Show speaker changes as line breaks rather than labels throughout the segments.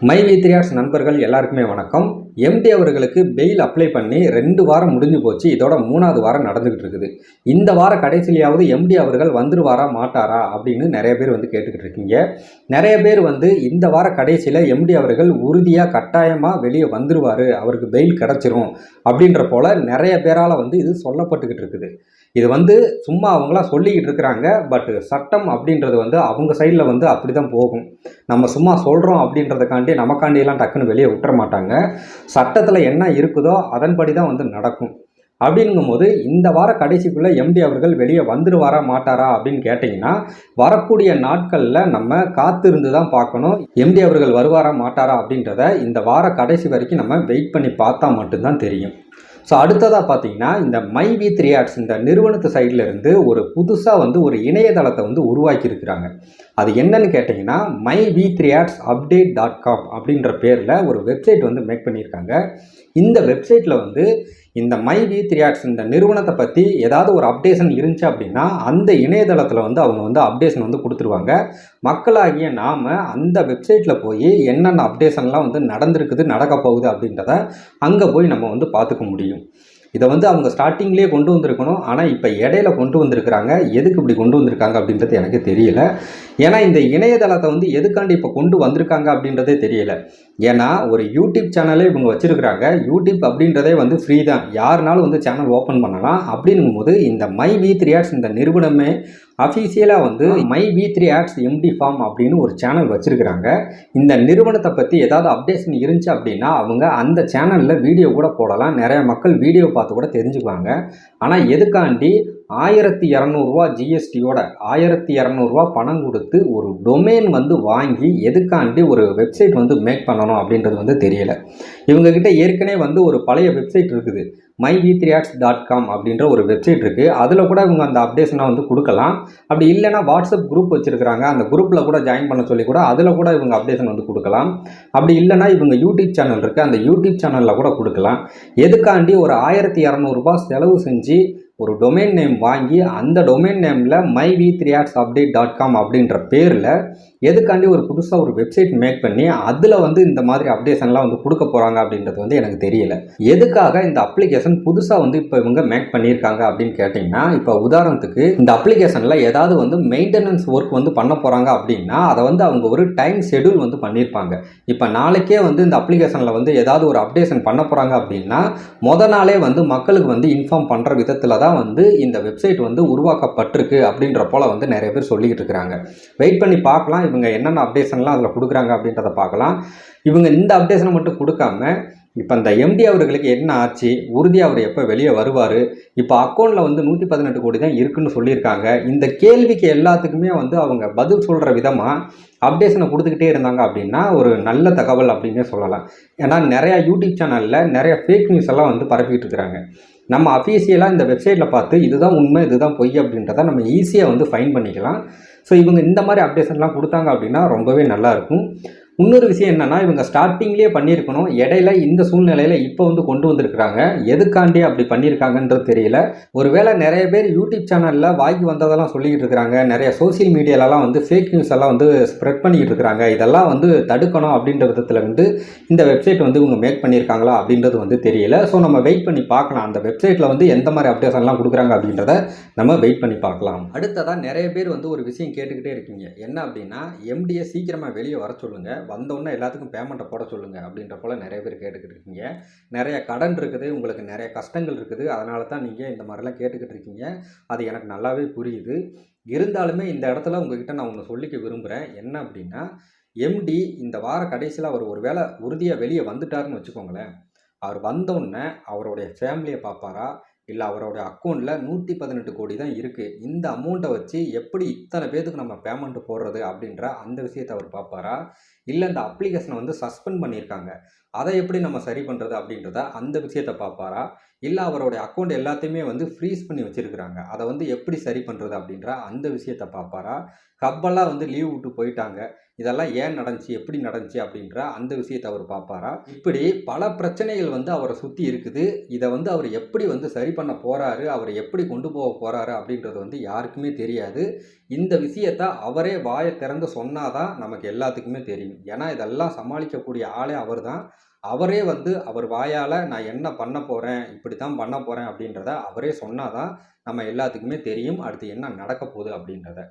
My வி3ஆர்ட்ஸ் நண்பர்கள் எல்லாருக்குமே வணக்கம். எம்டி அவர்களுக்கு பெயில் அப்ளை பண்ணி 2 வாரம் முடிஞ்சு போச்சு. இதோட 3வது வாரம் நடந்துகிட்டு இருக்குது. இந்த வார கடைசியிலயாவது எம்டி அவர்கள் வந்துருவாரா மாட்டாரா அப்படின்னு நிறைய பேர் கேட்டுக்கிட்டு இருக்கீங்க. நிறைய பேர் இந்த வார கடைசியில் எம்டி அவர்கள் உறுதியாக கட்டாயமாக வெளியே வந்துருவார், அவருக்கு பெயில் கிடச்சிரும் அப்படின்ற போல நிறைய பேரால் இது சொல்லப்பட்டுக்கிட்டு இருக்குது. இது சும்மா அவங்களாம் சொல்லிக்கிட்டு இருக்கிறாங்க. பட் சட்டம் அப்படின்றது அவங்க சைடில் அப்படி தான் போகும். நம்ம சும்மா சொல்கிறோம் அப்படின்றதுக்காண்டி நமக்காண்டியெல்லாம் டக்குன்னு வெளியே விட்டுற மாட்டாங்க. சட்டத்தில் என்ன இருக்குதோ அதன்படி தான் நடக்கும். அப்படிங்கும்போது இந்த வார கடைசிக்குள்ளே எம்டி அவர்கள் வெளியே வந்துடுவாரா மாட்டாரா அப்படின்னு கேட்டிங்கன்னா, வரக்கூடிய நாட்களில் நம்ம காத்திருந்து தான் பார்க்கணும். எம்டி அவர்கள் வருவாரா மாட்டாரா அப்படின்றத இந்த வார கடைசி வரைக்கும் நம்ம வெயிட் பண்ணி பார்த்தா மட்டும்தான் தெரியும். ஸோ அடுத்ததாக பார்த்தீங்கன்னா, இந்த மை வி3ஆர்ட்ஸ் இந்த நிறுவனத்து சைடில் இருந்து ஒரு புதுசாக ஒரு இணையதளத்தை உருவாக்கியிருக்கிறாங்க. அது என்னன்னு கேட்டிங்கன்னா, myv3artsupdate.com அப்படின்ற பேரில் ஒரு வெப்சைட் மேக் பண்ணியிருக்காங்க. இந்த வெப்சைட்டில் இந்த மை வி3ஆர்ட்ஸ் இந்த நிறுவனத்தை பற்றி ஏதாவது ஒரு அப்டேஷன் இருந்துச்சு அப்படின்னா அந்த இணையதளத்தில் அவங்க அப்டேஷன் கொடுத்துருவாங்க. மக்களாகிய நாம் அந்த வெப்சைட்டில் போய் என்னென்ன அப்டேஷன்லாம் நடந்திருக்குது நடக்க போகுது அப்படின்றத அங்கே போய் நம்ம பார்த்துக்க முடியும். இதை அவங்க ஸ்டார்டிங்லேயே கொண்டு வந்திருக்கணும். ஆனால் இப்போ இடையில கொண்டு வந்திருக்கிறாங்க. எதுக்கு இப்படி கொண்டு வந்திருக்காங்க அப்படின்றது எனக்கு தெரியல. ஏன்னா இந்த இணையதளத்தை எதுக்காண்டி இப்போ கொண்டு வந்திருக்காங்க அப்படின்றதே தெரியல. ஏன்னா ஒரு யூடியூப் சேனலே இவங்க வச்சுருக்கிறாங்க. யூடியூப் அப்படின்றதே ஃப்ரீ தான், யாருனாலும் சேனல் ஓப்பன் பண்ணலாம். அப்படிங்கும்போது இந்த மை வி3ஆர்ட்ஸ் இந்த நிறுவனமே அஃபீஷியலாக மை வி3ஆர்ட்ஸ் எம்டி ஃபார்ம் அப்படின்னு ஒரு சேனல் வச்சுருக்கிறாங்க. இந்த நிறுவனத்தை பற்றி ஏதாவது அப்டேஷன் இருந்துச்சு அப்படின்னா அவங்க அந்த சேனலில் வீடியோ கூட போடலாம். நிறைய மக்கள் வீடியோ பார்த்து கூட தெரிஞ்சுக்குவாங்க. ஆனால் எதுக்காண்டி 1200 ஜிஎஸ்டியோட 1200 பணம் கொடுத்து ஒரு டொமைன் வாங்கி எதுக்காண்டி ஒரு வெப்சைட் மேக் பண்ணணும் அப்படின்றது தெரியல. இவங்ககிட்ட ஏற்கனவே ஒரு பழைய வெப்சைட் இருக்குது, myv3arts.com அப்படின்ற ஒரு வெப்சைட் இருக்குது. அதில் கூட இவங்க அந்த அப்டேஷனாக கொடுக்கலாம். அப்படி இல்லைன்னா வாட்ஸ்அப் குரூப் வச்சுருக்கிறாங்க, அந்த குரூப்பில் கூட ஜாயின் பண்ண சொல்லி கூட அதில் கூட இவங்க அப்டேஷன் கொடுக்கலாம். அப்படி இல்லைனா இவங்க யூடியூப் சேனல் இருக்குது, அந்த யூடியூப் சேனலில் கூட கொடுக்கலாம். எதுக்காண்டி ஒரு 1200 செலவு செஞ்சு ஒரு டொமைன் நேம் வாங்கி அந்த டொமைன் நேமில் myv3artsupdate.com அப்படின்ற பேரில் எதுக்காண்டி ஒரு புதுசாக ஒரு வெப்சைட் மேக் பண்ணி அதில் இந்த மாதிரி அப்டேஷன்லாம் கொடுக்க போகிறாங்க அப்படின்றது எனக்கு தெரியல. எதுக்காக இந்த அப்ளிகேஷன் புதுசாக இப்போ இவங்க மேக் பண்ணியிருக்காங்க அப்படின்னு கேட்டிங்கன்னா, இப்போ உதாரணத்துக்கு இந்த அப்ளிகேஷனில் ஏதாவது மெயின்டெனன்ஸ் ஒர்க் பண்ண போகிறாங்க அப்படின்னா அதை அவங்க ஒரு டைம் ஷெடியூல் பண்ணியிருப்பாங்க. இப்போ நாளைக்கே இந்த அப்ளிகேஷனில் ஏதாவது ஒரு அப்டேஷன் பண்ண போகிறாங்க அப்படின்னா மொதல் நாளே மக்களுக்கு இன்ஃபார்ம் பண்ணுற விதத்தில் தான் இந்த வெப்சைட் உருவாக்கப்பட்டிருக்கு அப்படின்ற போல நிறைய பேர் சொல்லிக்கிட்டு இருக்கிறாங்க. வெயிட் பண்ணி பார்க்கலாம் இவங்க என்னென்ன அப்டேஷன்லாம் அதில் கொடுக்குறாங்க அப்படின்றத பார்க்கலாம். இவங்க இந்த அப்டேஷனை மட்டும் கொடுக்காம இப்போ இந்த எம்டி அவர்களுக்கு என்ன ஆச்சு, உறுதியாக அவர் எப்போ வெளியே வருவார், இப்போ அக்கௌண்ட்டில் 118 கோடி தான் இருக்குன்னு சொல்லியிருக்காங்க. இந்த கேள்விக்கு எல்லாத்துக்குமே அவங்க பதில் சொல்கிற விதமாக அப்டேஷனை கொடுத்துக்கிட்டே இருந்தாங்க அப்படின்னா ஒரு நல்ல தகவல் அப்படின்னே சொல்லலாம். ஏன்னா நிறையா யூடியூப் சேனலில் நிறைய ஃபேக் நியூஸ் எல்லாம் பரப்பிக்கிட்டு இருக்கிறாங்க. நம்ம அஃபீஷியலாக இந்த வெப்சைட்டில் பார்த்து இதுதான் உண்மை இதுதான் பொய் அப்படின்றத நம்ம ஈஸியாக ஃபைன் பண்ணிக்கலாம். ஸோ இவங்க இந்த மாதிரி அப்டேஷன்லாம் கொடுத்தாங்க அப்படின்னா ரொம்பவே நல்லாயிருக்கும். இன்னொரு விஷயம் என்னென்னா, இவங்க ஸ்டார்டிங்லேயே பண்ணியிருக்கணும். இடையில இந்த சூழ்நிலையில் இப்போ கொண்டு வந்திருக்கிறாங்க. எதுக்காண்டி அப்படி பண்ணியிருக்காங்கன்றது தெரியல. ஒருவேளை நிறைய பேர் யூடியூப் சேனலில் வாங்கி வந்ததெல்லாம் சொல்லிக்கிட்டு இருக்கிறாங்க. நிறைய சோசியல் மீடியாலலாம் ஃபேக் நியூஸ் எல்லாம் ஸ்ப்ரெட் பண்ணிக்கிட்டு இருக்கிறாங்க. இதெல்லாம் தடுக்கணும் அப்படின்ற விதத்தில் இந்த வெப்சைட் இவங்க மேக் பண்ணியிருக்காங்களா அப்படின்றது தெரியல. ஸோ நம்ம வெயிட் பண்ணி பார்க்கலாம். அந்த வெப்சைட்டில் எந்த மாதிரி அப்டேஷன்லாம் கொடுக்குறாங்க அப்படின்றத நம்ம வெயிட் பண்ணி பார்க்கலாம். அடுத்ததாக நிறைய பேர் ஒரு விஷயம் கேட்டுக்கிட்டே இருக்கீங்க. என்ன அப்படின்னா, எம்டியை சீக்கிரமாக வெளியே வர சொல்லுங்கள், வந்தோடனே எல்லாத்துக்கும் பேமெண்ட்டை போட சொல்லுங்கள் அப்படின்ற போல் நிறைய பேர் கேட்டுக்கிட்டு இருக்கீங்க. நிறைய கடன் இருக்குது, உங்களுக்கு நிறைய கஷ்டங்கள் இருக்குது, அதனால தான் நீங்கள் இந்த மாதிரிலாம் கேட்டுக்கிட்டு இருக்கீங்க. அது எனக்கு நல்லாவே புரியுது. இருந்தாலுமே இந்த இடத்துல உங்ககிட்ட நான் ஒன்று சொல்லிக்க விரும்புகிறேன். என்ன அப்படின்னா, எம்டி இந்த வார கடைசியில் அவர் ஒரு வேளை உறுதியாக வெளியே வந்துட்டாருன்னு வச்சுக்கோங்களேன். அவர் வந்தோடனே அவருடைய ஃபேமிலியை பார்ப்பாரா, இல்லை அவரோட அக்கௌண்ட்டில் 118 கோடி தான் இருக்குது, இந்த அமௌண்ட்டை வச்சு எப்படி இத்தனை பேருக்கு நம்ம பேமெண்ட்டு போடுறது அப்படின்ற அந்த விஷயத்தை அவர் பார்ப்பாரா, இல்லை இந்த அப்ளிகேஷனை சஸ்பெண்ட் பண்ணியிருக்காங்க அதை எப்படி நம்ம சரி பண்ணுறது அப்படின்றத அந்த விஷயத்தை பார்ப்பாரா, இல்லை அவருடைய அக்கௌண்ட் எல்லாத்தையுமே ஃப்ரீஸ் பண்ணி வச்சுருக்கிறாங்க அதை எப்படி சரி பண்ணுறது அப்படின்ற அந்த விஷயத்தை பார்ப்பாரா, ஹப்பெல்லாம் லீவ் விட்டு போயிட்டாங்க, இதெல்லாம் ஏன் நடந்துச்சு, எப்படி நடந்துச்சு அப்படின்ற அந்த விஷயத்தை அவர் பார்ப்பாரா? இப்படி பல பிரச்சனைகள் வந்து அவரை சுற்றி இருக்குது. இதை வந்து அவர் எப்படி வந்து சரி பண்ண போகிறாரு, அவர் எப்படி கொண்டு போக போகிறாரு அப்படின்றது வந்து யாருக்குமே தெரியாது. இந்த விஷயத்த அவரே வாயை திறந்து சொன்னாதான் நமக்கு எல்லாத்துக்குமே தெரியும். ஏன்னா இதெல்லாம் சமாளிக்கக்கூடிய ஆளே அவர் தான். அவரே வந்து அவர் வாயால் நான் என்ன பண்ண போகிறேன், இப்படி தான் பண்ண போகிறேன் அப்படின்றத அவரே சொன்னாதான் நம்ம எல்லாத்துக்குமே தெரியும் அடுத்து என்ன நடக்க போகுது அப்படின்றத.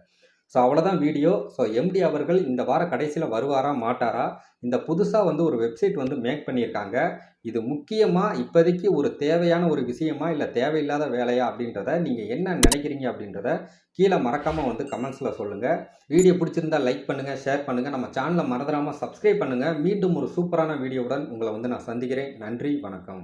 ஸோ அவ்வளோதான் வீடியோ. ஸோ எம்டி அவர்கள் இந்த வார கடைசியில் வருவாரா மாட்டாரா? இந்த புதுசாக வந்து ஒரு வெப்சைட் வந்து மேக் பண்ணியிருக்காங்க. இது முக்கியமாக இப்போதைக்கு ஒரு தேவையான ஒரு விஷயமா இல்லை தேவையில்லாத வேலையா அப்படின்றத நீங்கள் என்ன நினைக்கிறீங்க அப்படின்றத கீழே மறக்காமல் வந்து கமெண்ட்ஸில் சொல்லுங்கள். வீடியோ பிடிச்சிருந்தா லைக் பண்ணுங்கள், ஷேர் பண்ணுங்கள், நம்ம சேனலை மறந்துடாமல் சப்ஸ்கிரைப் பண்ணுங்கள். மீண்டும் ஒரு சூப்பரான வீடியோவுடன் உங்களை வந்து நான் சந்திக்கிறேன். நன்றி, வணக்கம்.